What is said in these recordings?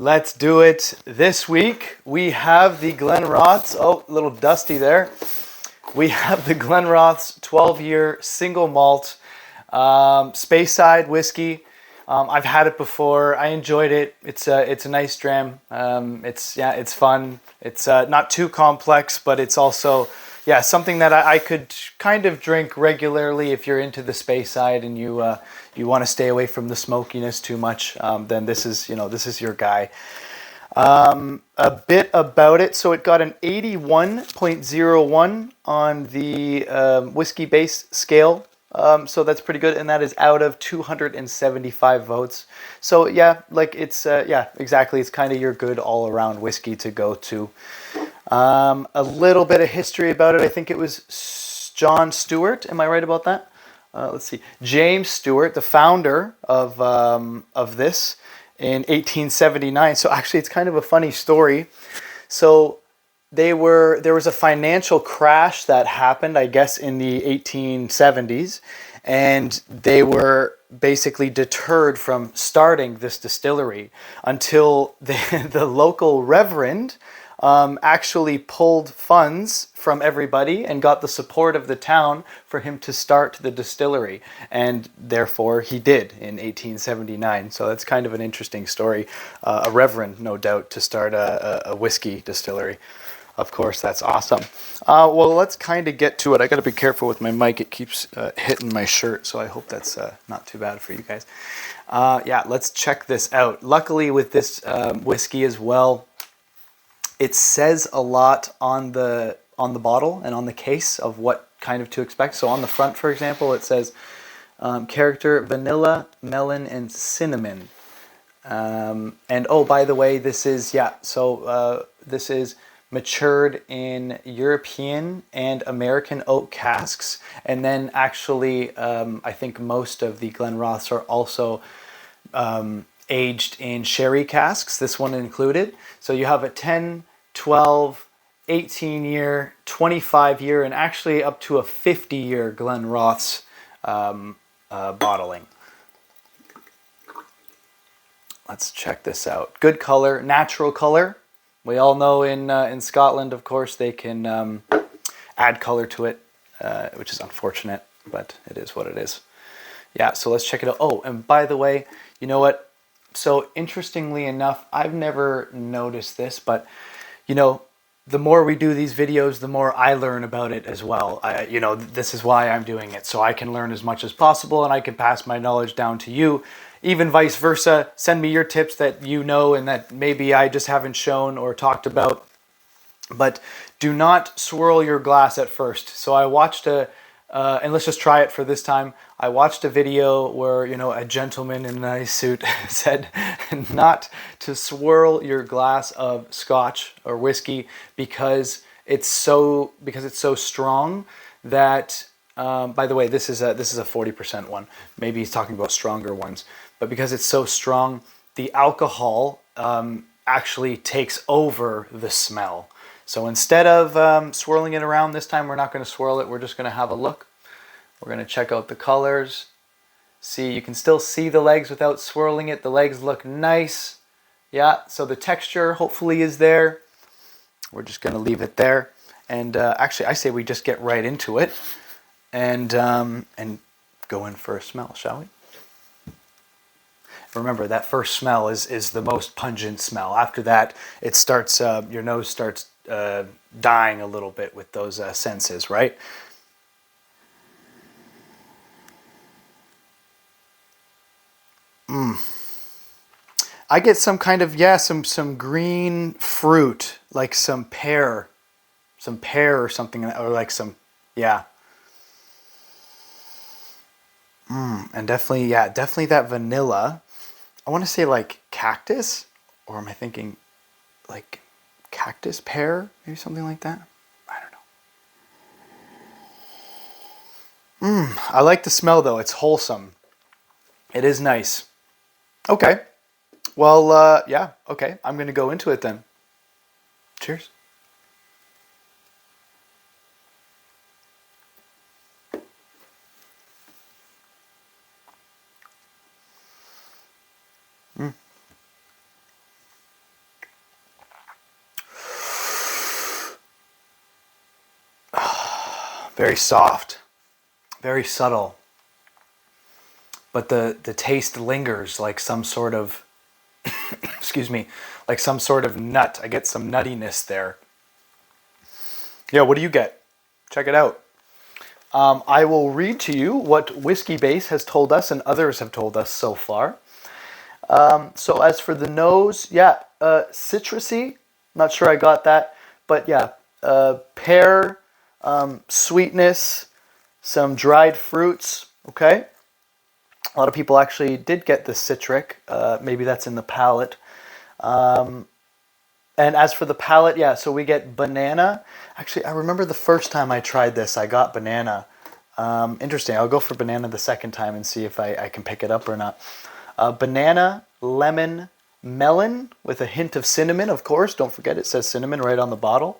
Let's do it. This week we have the Glenrothes. Oh, a little dusty there. We have the Glenrothes 12-year single malt Speyside whiskey. I've had it before. I enjoyed it. It's a nice dram. It's fun. It's not too complex, but it's also something that I could kind of drink regularly if you're into the Speyside and you want to stay away from the smokiness too much. Then this is your guy. A bit about it. So it got an 81.01 on the whiskey base scale. So that's pretty good, and that is out of 275 votes. So exactly. It's kind of your good all-around whiskey to go to. A little bit of history about it. I think it was John Stewart. Am I right about that? Let's see. James Stewart, the founder of this in 1879. So actually, it's kind of a funny story. So there was a financial crash that happened, I guess, in the 1870s, and they were basically deterred from starting this distillery until the local reverend actually pulled funds from everybody and got the support of the town for him to start the distillery. And therefore he did in 1879. So that's kind of an interesting story. A reverend, no doubt, to start a whiskey distillery. Of course, that's awesome. Well, let's kind of get to it. I got to be careful with my mic. It keeps hitting my shirt, so I hope that's not too bad for you guys. Let's check this out. Luckily with this whiskey as well, it says a lot on the bottle and on the case of what kind of to expect. So on the front, for example, it says character vanilla, melon, and cinnamon. And oh, by the way, this is this is matured in European and American oak casks, and then actually I think most of the Glenrothes are also aged in sherry casks, this one included. So you have a 10, 12, 18 year, 25 year, and actually up to a 50-year Glenrothes bottling. Let's check this out. Good color, natural color. We all know in Scotland, of course, they can add color to it, which is unfortunate, but it is what it is. Yeah, so let's check it out. Oh, and by the way, you know what? So interestingly enough, I've never noticed this, but the more we do these videos, the more I learn about it as well. This is why I'm doing it, so I can learn as much as possible and I can pass my knowledge down to you. Even vice versa, send me your tips that you know and that maybe I just haven't shown or talked about. But do not swirl your glass at first. So I watched and let's just try it for this time. I watched a video where, a gentleman in a nice suit said not to swirl your glass of scotch or whiskey because it's so strong that, by the way, this is a 40% one. Maybe he's talking about stronger ones. But because it's so strong, the alcohol actually takes over the smell. So instead of swirling it around this time, we're not going to swirl it. We're just going to have a look. We're going to check out the colors. See, you can still see the legs without swirling it. The legs look nice. Yeah, so the texture hopefully is there. We're just going to leave it there. And actually, I say we just get right into it and go in for a smell, shall we? Remember, that first smell is the most pungent smell. After that, it starts, your nose starts dying a little bit with those senses, right? I get some kind of, some green fruit, like some pear or something, or like some, and definitely that vanilla. I want to say like cactus, or am I thinking like cactus pear, maybe something like that? I don't know. I like the smell though. It's wholesome. It is nice. Okay. Well, okay. I'm going to go into it then. Cheers. Very soft, very subtle. But the taste lingers like some sort of, excuse me, like some sort of nut. I get some nuttiness there. Yeah, what do you get? Check it out. I will read to you what Whiskey Base has told us and others have told us so far. So as for the nose, yeah, citrusy. Not sure I got that, but yeah, pear, sweetness, some dried fruits. Okay, a lot of people actually did get the citric. Maybe that's in the palate. And as for the palate, yeah, so we get banana. Actually, I remember the first time I tried this, I got banana. Interesting. I'll go for banana the second time and see if I can pick it up or not. Banana, lemon, melon with a hint of cinnamon, of course. Don't forget it says cinnamon right on the bottle.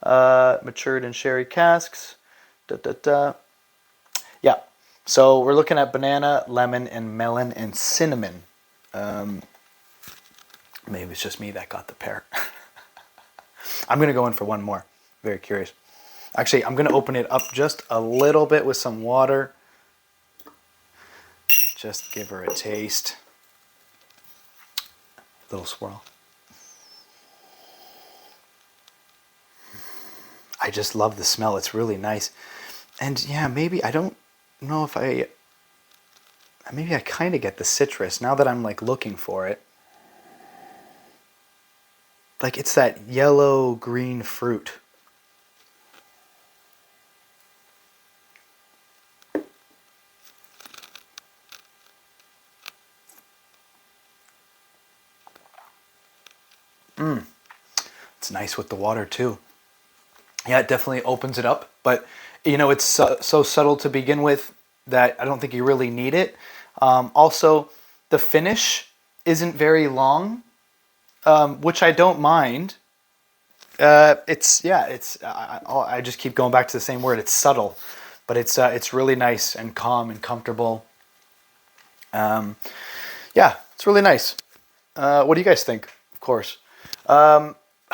Matured in sherry casks. Da, da, da. Yeah, so we're looking at banana, lemon, and melon and cinnamon. Maybe it's just me that got the pear. I'm going to go in for one more. Very curious. Actually, I'm going to open it up just a little bit with some water. Just give her a taste. Little swirl. I just love the smell. It's really nice. And yeah, maybe, I don't know if maybe I kind of get the citrus now that I'm like looking for it. Like it's that yellow green fruit. It's nice with the water too. Yeah, it definitely opens it up, but you know, it's so subtle to begin with that I don't think you really need it. Also, the finish isn't very long, which I don't mind. I just keep going back to the same word. It's subtle, but it's really nice and calm and comfortable. Yeah, it's really nice. What do you guys think? Of course.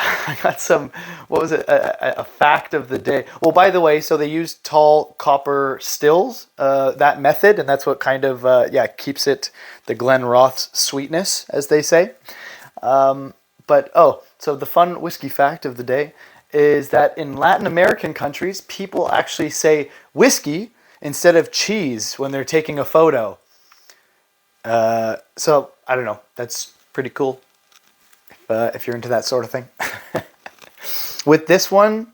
I got some, what was it, a fact of the day. Well, by the way, so they use tall copper stills, that method, and that's what kind of, keeps it the Glenrothes sweetness, as they say. So the fun whiskey fact of the day is that in Latin American countries, people actually say whiskey instead of cheese when they're taking a photo. So, I don't know, that's pretty cool. If you're into that sort of thing. With this one,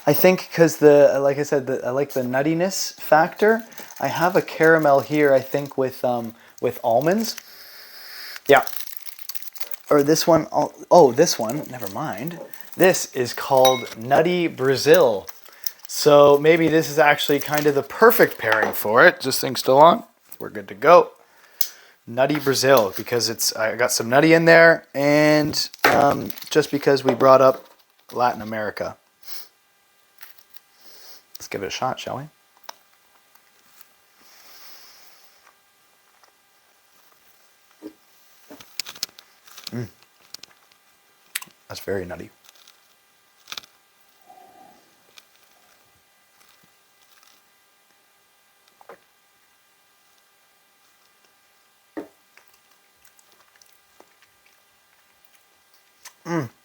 I think because like I said, I like the nuttiness factor. I have a caramel here, I think, with almonds. Yeah. Or this one, this one, never mind. This is called Nutty Brazil. So maybe this is actually kind of the perfect pairing for it. This thing's still on. We're good to go. Nutty Brazil, because I got some nutty in there, and just because we brought up Latin America. Let's give it a shot, shall we? That's very nutty.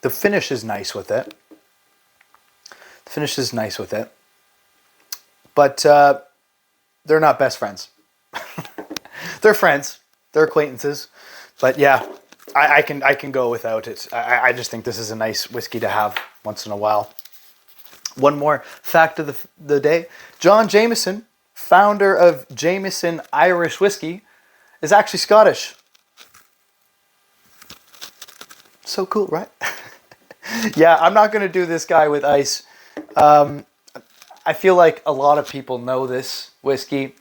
The finish is nice with it. But they're not best friends. They're friends. They're acquaintances. But yeah, I can go without it. I just think this is a nice whiskey to have once in a while. One more fact of the day. John Jameson, founder of Jameson Irish Whiskey, is actually Scottish. So cool, right? Yeah, I'm not going to do this guy with ice. I feel like a lot of people know this whiskey.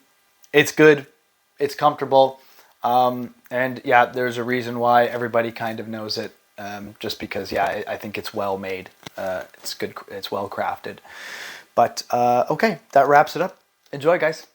It's good. It's comfortable. And yeah, there's a reason why everybody kind of knows it. Just because, yeah, I think it's well made. It's good. It's well crafted. But okay, that wraps it up. Enjoy, guys.